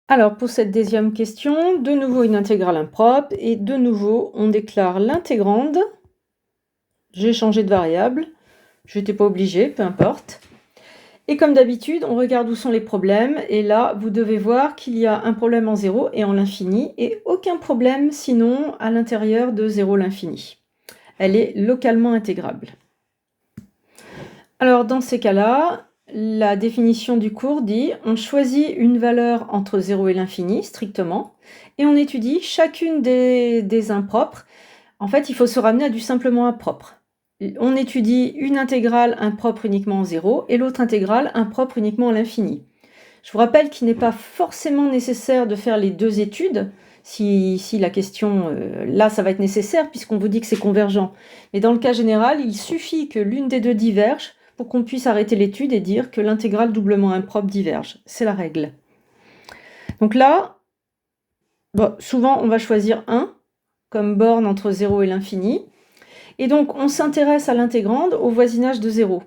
Alors pour cette deuxième question, de nouveau une intégrale impropre et de nouveau on déclare l'intégrande. J'ai changé de variable, je n'étais pas obligée, peu importe. Et comme d'habitude, on regarde où sont les problèmes et là vous devez voir qu'il y a un problème en 0 et en l'infini et aucun problème sinon à l'intérieur de 0 l'infini. Elle est localement intégrable. Alors dans ces cas-là, la définition du cours dit on choisit une valeur entre 0 et l'infini, strictement, et on étudie chacune des impropres. En fait, il faut se ramener à du simplement impropre. On étudie une intégrale impropre uniquement en 0 et l'autre intégrale impropre uniquement à l'infini. Je vous rappelle qu'il n'est pas forcément nécessaire de faire les deux études. Si la question, là, ça va être nécessaire puisqu'on vous dit que c'est convergent. Mais dans le cas général, il suffit que l'une des deux diverge pour qu'on puisse arrêter l'étude et dire que l'intégrale doublement impropre diverge. C'est la règle. Donc là, souvent on va choisir 1 comme borne entre 0 et l'infini. Et donc on s'intéresse à l'intégrande au voisinage de 0.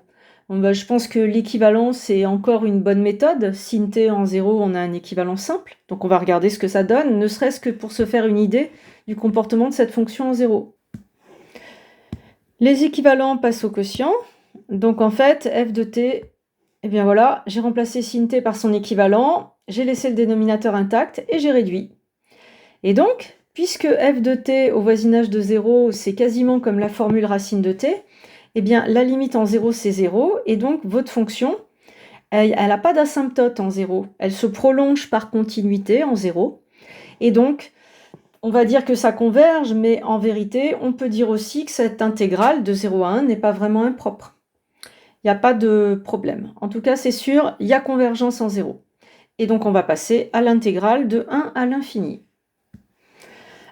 Je pense que l'équivalent, c'est encore une bonne méthode. Sin t en 0, on a un équivalent simple. Donc on va regarder ce que ça donne, ne serait-ce que pour se faire une idée du comportement de cette fonction en 0. Les équivalents passent au quotient. Donc en fait, f de t, eh bien voilà, j'ai remplacé sin t par son équivalent, j'ai laissé le dénominateur intact et j'ai réduit. Et donc, puisque f de t au voisinage de 0, c'est quasiment comme la formule racine de t, eh bien la limite en 0 c'est 0, et donc votre fonction, elle n'a pas d'asymptote en 0, elle se prolonge par continuité en 0, et donc on va dire que ça converge, mais en vérité, on peut dire aussi que cette intégrale de 0 à 1 n'est pas vraiment impropre. Il n'y a pas de problème. En tout cas, c'est sûr, il y a convergence en 0. Et donc, on va passer à l'intégrale de 1 à l'infini.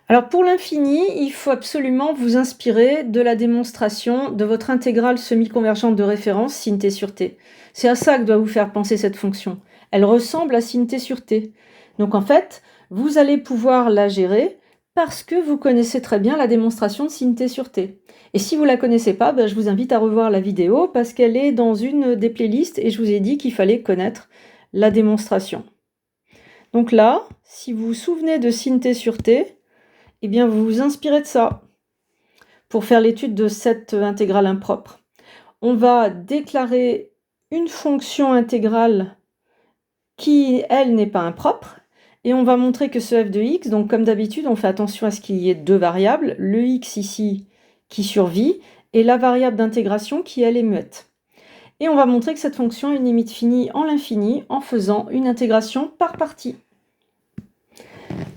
Alors, pour l'infini, il faut absolument vous inspirer de la démonstration de votre intégrale semi-convergente de référence sin t sur t. C'est à ça que doit vous faire penser cette fonction. Elle ressemble à sin t sur t. Donc, en fait, vous allez pouvoir la gérer parce que vous connaissez très bien la démonstration de sin t sur t. Et si vous ne la connaissez pas, je vous invite à revoir la vidéo parce qu'elle est dans une des playlists et je vous ai dit qu'il fallait connaître la démonstration. Donc là, si vous vous souvenez de sin t sur t, eh bien vous vous inspirez de ça pour faire l'étude de cette intégrale impropre. On va déclarer une fonction intégrale qui, elle, n'est pas impropre, et on va montrer que ce f de x, donc comme d'habitude, on fait attention à ce qu'il y ait deux variables, le x ici qui survit, et la variable d'intégration qui, elle, est muette. Et on va montrer que cette fonction a une limite finie en l'infini en faisant une intégration par partie.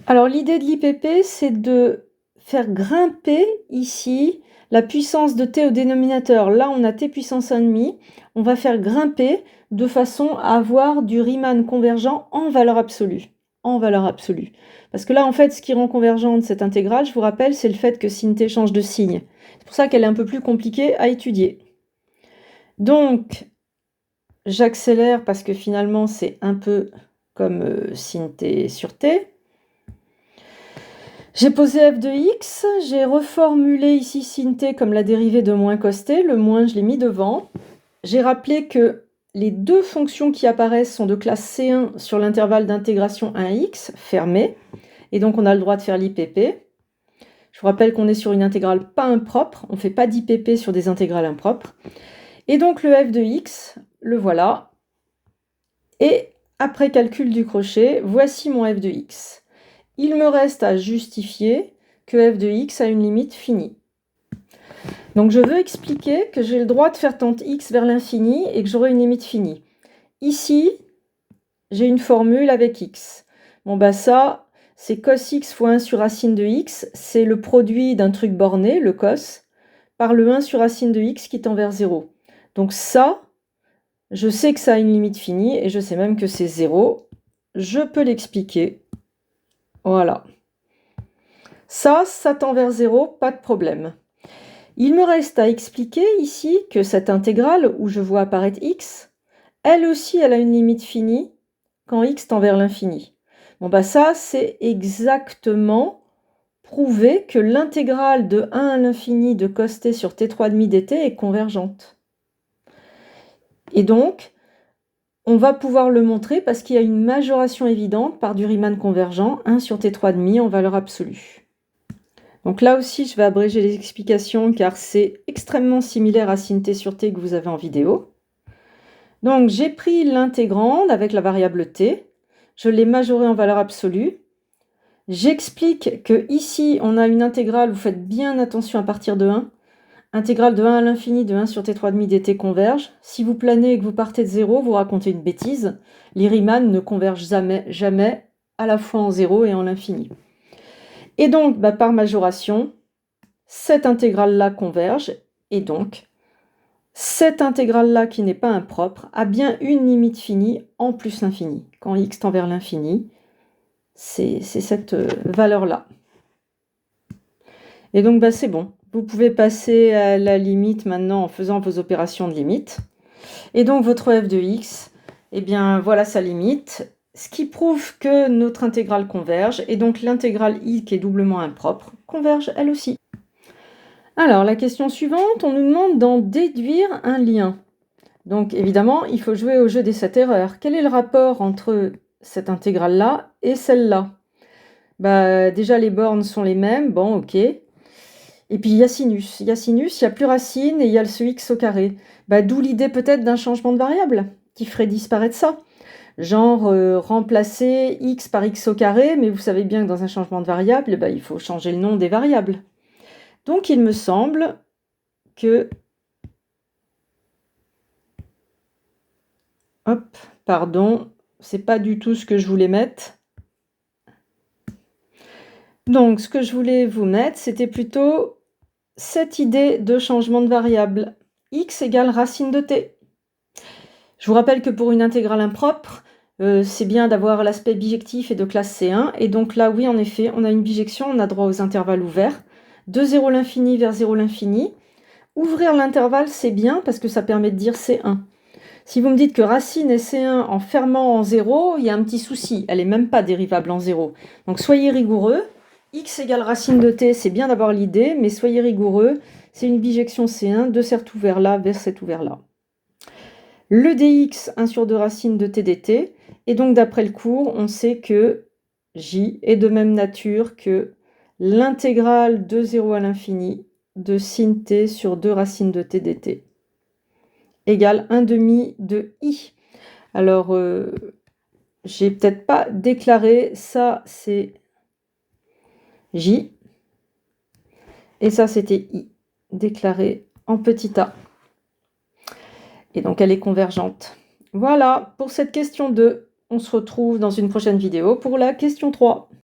Alors l'idée de l'IPP, c'est de faire grimper ici la puissance de t au dénominateur. Là, on a t puissance 1,5. On va faire grimper de façon à avoir du Riemann convergent en valeur absolue. En valeur absolue. Parce que là, en fait, ce qui rend convergente cette intégrale, je vous rappelle, c'est le fait que sin t change de signe. C'est pour ça qu'elle est un peu plus compliquée à étudier. Donc, j'accélère parce que finalement, c'est un peu comme sin t sur t. J'ai posé f de x, j'ai reformulé ici sin t comme la dérivée de moins cos t, le moins je l'ai mis devant. J'ai rappelé que les deux fonctions qui apparaissent sont de classe C1 sur l'intervalle d'intégration 1x, fermé, et donc on a le droit de faire l'IPP. Je vous rappelle qu'on est sur une intégrale pas impropre, on ne fait pas d'IPP sur des intégrales impropres. Et donc le f de x, le voilà. Et après calcul du crochet, voici mon f de x. Il me reste à justifier que f de x a une limite finie. Donc je veux expliquer que j'ai le droit de faire tendre x vers l'infini et que j'aurai une limite finie. Ici, j'ai une formule avec x. Ça, c'est cos x fois 1 sur racine de x, c'est le produit d'un truc borné, le cos, par le 1 sur racine de x qui tend vers 0. Donc ça, je sais que ça a une limite finie et je sais même que c'est 0. Je peux l'expliquer. Voilà. Ça tend vers 0, pas de problème. Il me reste à expliquer ici que cette intégrale, où je vois apparaître x, elle aussi, elle a une limite finie quand x tend vers l'infini. Ça, c'est exactement prouver que l'intégrale de 1 à l'infini de cos t sur t3,5 dt est convergente. Et donc, on va pouvoir le montrer parce qu'il y a une majoration évidente par du Riemann convergent, 1 sur T3,5 en valeur absolue. Donc là aussi, je vais abréger les explications car c'est extrêmement similaire à sin t sur t que vous avez en vidéo. Donc j'ai pris l'intégrande avec la variable t, je l'ai majorée en valeur absolue. J'explique que ici on a une intégrale, vous faites bien attention à partir de 1. Intégrale de 1 à l'infini de 1 sur t3,5 dt converge. Si vous planez et que vous partez de 0, vous racontez une bêtise. Les Riemann ne convergent jamais à la fois en 0 et en l'infini. Et donc, par majoration, cette intégrale-là converge, et donc, cette intégrale-là qui n'est pas impropre a bien une limite finie en plus l'infini. Quand x tend vers l'infini, c'est cette valeur-là. Et donc, c'est bon. Vous pouvez passer à la limite maintenant en faisant vos opérations de limite. Et donc, votre f de x, eh bien, voilà sa limite. Ce qui prouve que notre intégrale converge. Et donc, l'intégrale i, qui est doublement impropre, converge elle aussi. Alors, la question suivante, on nous demande d'en déduire un lien. Donc, évidemment, il faut jouer au jeu des 7 erreurs. Quel est le rapport entre cette intégrale-là et celle-là? Déjà, les bornes sont les mêmes. Bon, ok. Et puis, il y a sinus. Il y a sinus, il n'y a plus racine et il y a ce x au carré. D'où l'idée peut-être d'un changement de variable qui ferait disparaître ça. Genre, remplacer x par x au carré, mais vous savez bien que dans un changement de variable, il faut changer le nom des variables. Donc, il me semble que... Hop, pardon, c'est pas du tout ce que je voulais mettre. Donc, ce que je voulais vous mettre, c'était plutôt cette idée de changement de variable. X égale racine de t. Je vous rappelle que pour une intégrale impropre, c'est bien d'avoir l'aspect bijectif et de classe C1. Et donc là, oui, en effet, on a une bijection, on a droit aux intervalles ouverts. De 0 l'infini vers 0 l'infini. Ouvrir l'intervalle, c'est bien parce que ça permet de dire C1. Si vous me dites que racine est C1 en fermant en 0, il y a un petit souci. Elle n'est même pas dérivable en 0. Donc soyez rigoureux. X égale racine de t, c'est bien d'avoir l'idée, mais soyez rigoureux. C'est une bijection C1 de cet ouvert là vers cet ouvert là. Le dx, 1 sur 2 racine de t dt. Et donc d'après le cours, on sait que j est de même nature que l'intégrale de 0 à l'infini de sin t sur 2 racines de t dt égale 1 demi de i. Alors, j'ai peut-être pas déclaré, ça c'est j, et ça c'était i, déclaré en petit a. Et donc elle est convergente. Voilà pour cette question 2. On se retrouve dans une prochaine vidéo pour la question 3.